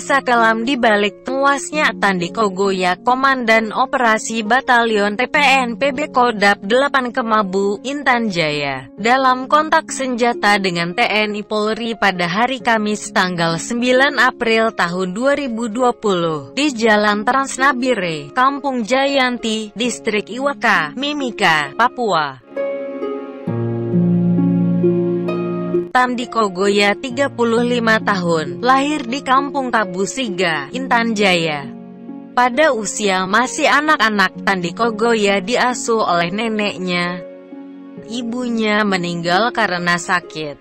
kisah kelam di balik tewasnya Tandi Kogoya, Komandan Operasi Batalion TPNPB Kodap 8 Kemabu, Intan Jaya, dalam kontak senjata dengan TNI Polri pada hari Kamis tanggal 9 April tahun 2020, di Jalan Transnabire, Kampung Jayanti, Distrik Iwaka, Mimika, Papua. Tandi Kogoya, 35 tahun, lahir di Kampung Kabusiga, Intan Jaya. Pada usia masih anak-anak, Tandi Kogoya diasuh oleh neneknya. Ibunya meninggal karena sakit,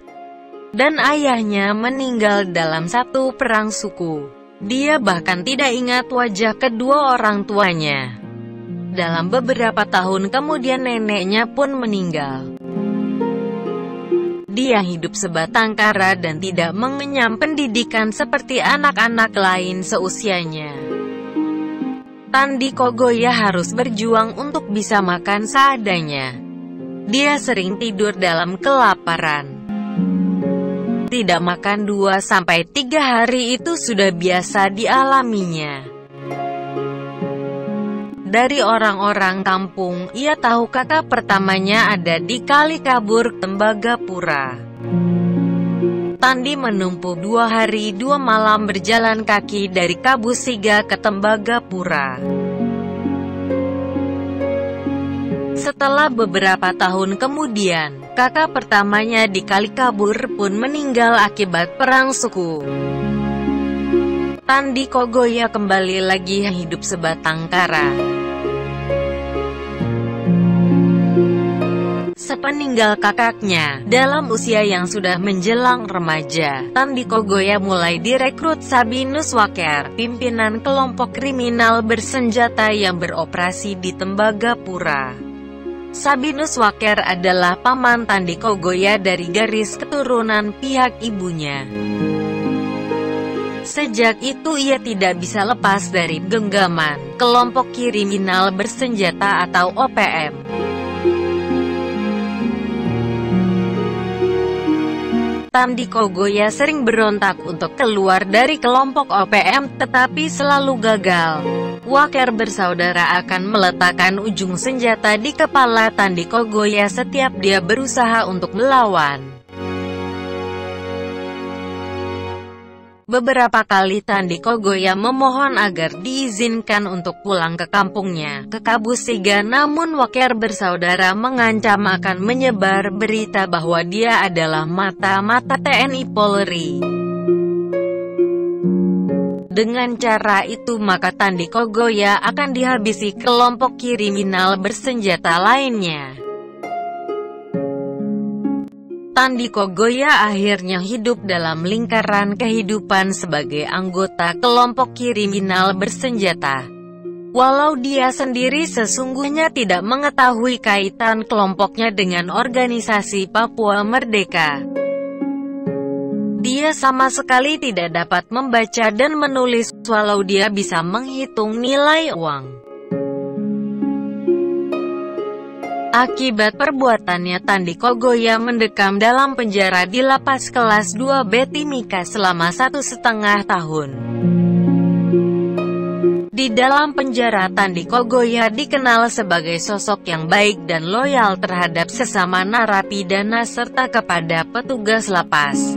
dan ayahnya meninggal dalam satu perang suku. Dia bahkan tidak ingat wajah kedua orang tuanya. Dalam beberapa tahun kemudian neneknya pun meninggal. Dia hidup sebatang kara dan tidak mengenyam pendidikan seperti anak-anak lain seusianya. Tandi Kogoya harus berjuang untuk bisa makan seadanya. Dia sering tidur dalam kelaparan. Tidak makan 2-3 hari itu sudah biasa dialaminya. Dari orang-orang kampung, ia tahu kakak pertamanya ada di Kalikabur, Tembagapura. Tandi menempuh 2 hari 2 malam berjalan kaki dari Kabusiga ke Tembagapura. Setelah beberapa tahun kemudian, kakak pertamanya di Kalikabur pun meninggal akibat perang suku. Tandi Kogoya kembali lagi hidup sebatang kara. Sepeninggal kakaknya, dalam usia yang sudah menjelang remaja, Tandi Kogoya mulai direkrut Sabinus Waker, pimpinan kelompok kriminal bersenjata yang beroperasi di Tembagapura. Sabinus Waker adalah paman Tandi Kogoya dari garis keturunan pihak ibunya. Sejak itu ia tidak bisa lepas dari genggaman kelompok kriminal bersenjata atau OPM. Tandi Kogoya sering berontak untuk keluar dari kelompok OPM, tetapi selalu gagal. Waker bersaudara akan meletakkan ujung senjata di kepala Tandi Kogoya setiap dia berusaha untuk melawan. Beberapa kali Tandi Kogoya memohon agar diizinkan untuk pulang ke kampungnya, ke Kabusiga, namun Waker bersaudara mengancam akan menyebar berita bahwa dia adalah mata-mata TNI Polri. Dengan cara itu maka Tandi Kogoya akan dihabisi kelompok kriminal bersenjata lainnya. Tandi Kogoya akhirnya hidup dalam lingkaran kehidupan sebagai anggota kelompok kriminal bersenjata. Walau dia sendiri sesungguhnya tidak mengetahui kaitan kelompoknya dengan organisasi Papua Merdeka. Dia sama sekali tidak dapat membaca dan menulis, walau dia bisa menghitung nilai uang. Akibat perbuatannya, Tandi Kogoya mendekam dalam penjara di lapas kelas 2B Timika selama 1,5 tahun. Di dalam penjara, Tandi Kogoya dikenal sebagai sosok yang baik dan loyal terhadap sesama narapidana serta kepada petugas lapas.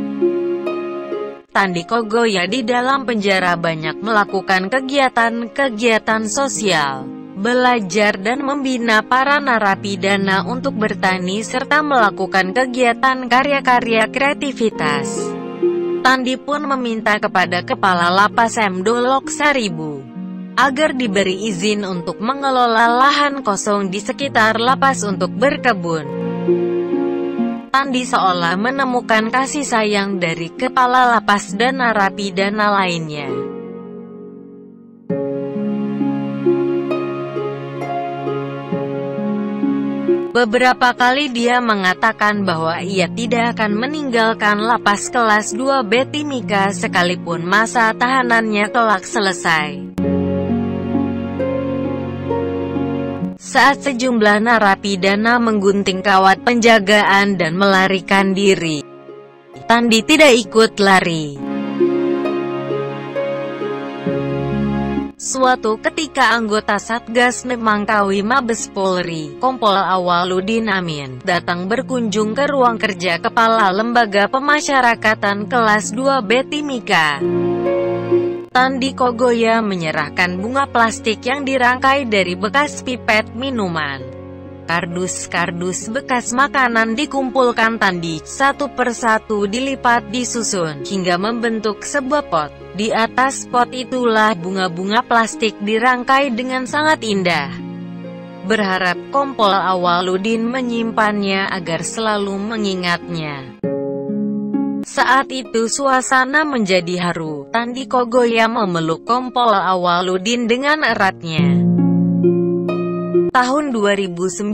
Tandi Kogoya di dalam penjara banyak melakukan kegiatan-kegiatan sosial, belajar dan membina para narapidana untuk bertani serta melakukan kegiatan karya-karya kreativitas. Tandi pun meminta kepada Kepala Lapas M. Dolok Saribu agar diberi izin untuk mengelola lahan kosong di sekitar lapas untuk berkebun. Tandi seolah menemukan kasih sayang dari kepala lapas dan narapidana lainnya. Beberapa kali dia mengatakan bahwa ia tidak akan meninggalkan lapas kelas 2B Timika sekalipun masa tahanannya kelak selesai. Saat sejumlah narapidana menggunting kawat penjagaan dan melarikan diri, Tandi tidak ikut lari. Suatu ketika anggota Satgas Memangkawi Mabes Polri, Kompol Awaludin Amin, datang berkunjung ke ruang kerja Kepala Lembaga Pemasyarakatan kelas 2B Timika. Tandi Kogoya menyerahkan bunga plastik yang dirangkai dari bekas pipet minuman. Kardus-kardus bekas makanan dikumpulkan Tandi, satu persatu dilipat disusun, hingga membentuk sebuah pot. Di atas pot itulah bunga-bunga plastik dirangkai dengan sangat indah. Berharap Kompol Awaludin menyimpannya agar selalu mengingatnya. Saat itu suasana menjadi haru. Tandi Kogoya memeluk Kompol Awaludin dengan eratnya. Tahun 2019,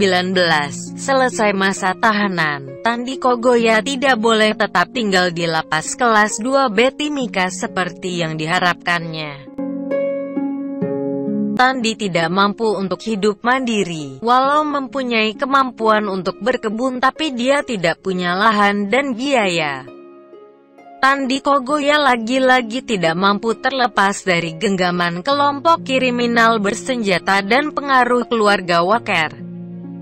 selesai masa tahanan, Tandi Kogoya tidak boleh tetap tinggal di lapas kelas 2B Timika seperti yang diharapkannya. Tandi tidak mampu untuk hidup mandiri, walau mempunyai kemampuan untuk berkebun tapi dia tidak punya lahan dan biaya. Tandi Kogoya lagi-lagi tidak mampu terlepas dari genggaman kelompok kriminal bersenjata dan pengaruh keluarga Waker.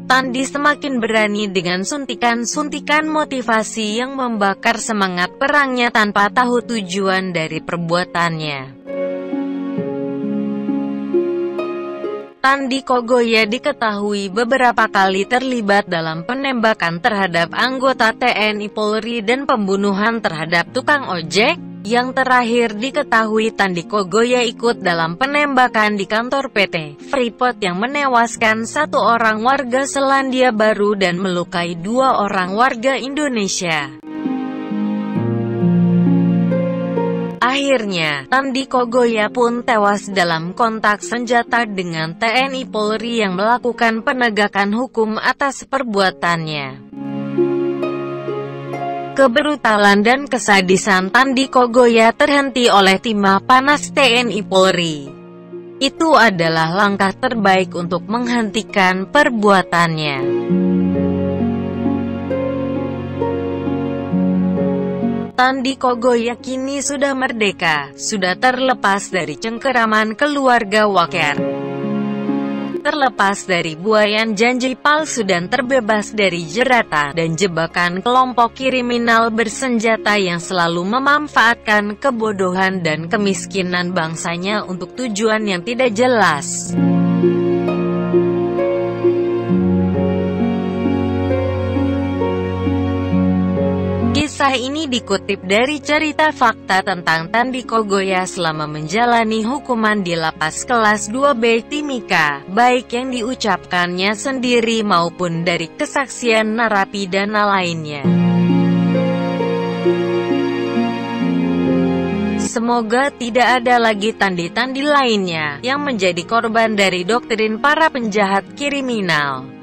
Tandi semakin berani dengan suntikan-suntikan motivasi yang membakar semangat perangnya tanpa tahu tujuan dari perbuatannya. Tandi Kogoya diketahui beberapa kali terlibat dalam penembakan terhadap anggota TNI Polri dan pembunuhan terhadap tukang ojek. Yang terakhir diketahui Tandi Kogoya ikut dalam penembakan di kantor PT Freeport yang menewaskan 1 orang warga Selandia Baru dan melukai 2 orang warga Indonesia. Akhirnya, Tandi Kogoya pun tewas dalam kontak senjata dengan TNI Polri yang melakukan penegakan hukum atas perbuatannya. Kebrutalan dan kesadisan Tandi Kogoya terhenti oleh timah panas TNI Polri. Itu adalah langkah terbaik untuk menghentikan perbuatannya. Tandi Kogoya kini sudah merdeka, sudah terlepas dari cengkeraman keluarga Waker. Terlepas dari buayan janji palsu dan terbebas dari jeratan dan jebakan kelompok kriminal bersenjata yang selalu memanfaatkan kebodohan dan kemiskinan bangsanya untuk tujuan yang tidak jelas. Kisah ini dikutip dari cerita fakta tentang Tandi Kogoya selama menjalani hukuman di lapas kelas 2B Timika, baik yang diucapkannya sendiri maupun dari kesaksian narapidana lainnya. Semoga tidak ada lagi tandi-tandi lainnya yang menjadi korban dari doktrin para penjahat kriminal.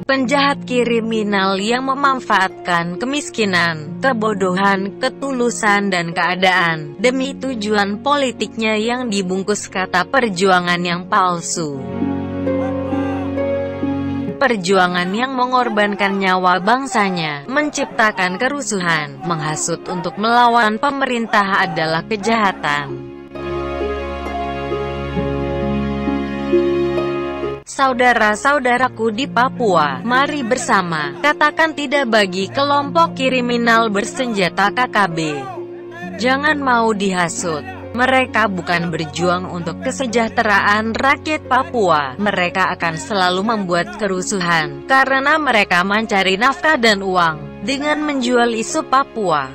Penjahat kriminal yang memanfaatkan kemiskinan, kebodohan, ketulusan dan keadaan demi tujuan politiknya yang dibungkus kata perjuangan yang palsu. Perjuangan yang mengorbankan nyawa bangsanya, menciptakan kerusuhan, menghasut untuk melawan pemerintah adalah kejahatan. Saudara-saudaraku di Papua, mari bersama katakan tidak bagi kelompok kriminal bersenjata KKB. Jangan mau dihasut. Mereka bukan berjuang untuk kesejahteraan rakyat Papua. Mereka akan selalu membuat kerusuhan karena mereka mencari nafkah dan uang dengan menjual isu Papua.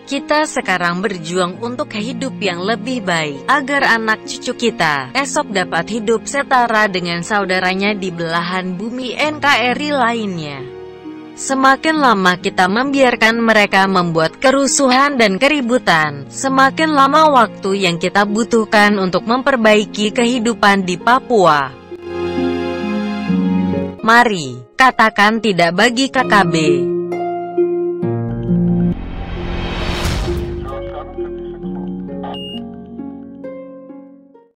Kita sekarang berjuang untuk hidup yang lebih baik, agar anak cucu kita esok dapat hidup setara dengan saudaranya di belahan bumi NKRI lainnya. Semakin lama kita membiarkan mereka membuat kerusuhan dan keributan, semakin lama waktu yang kita butuhkan untuk memperbaiki kehidupan di Papua. Mari, katakan tidak bagi KKB.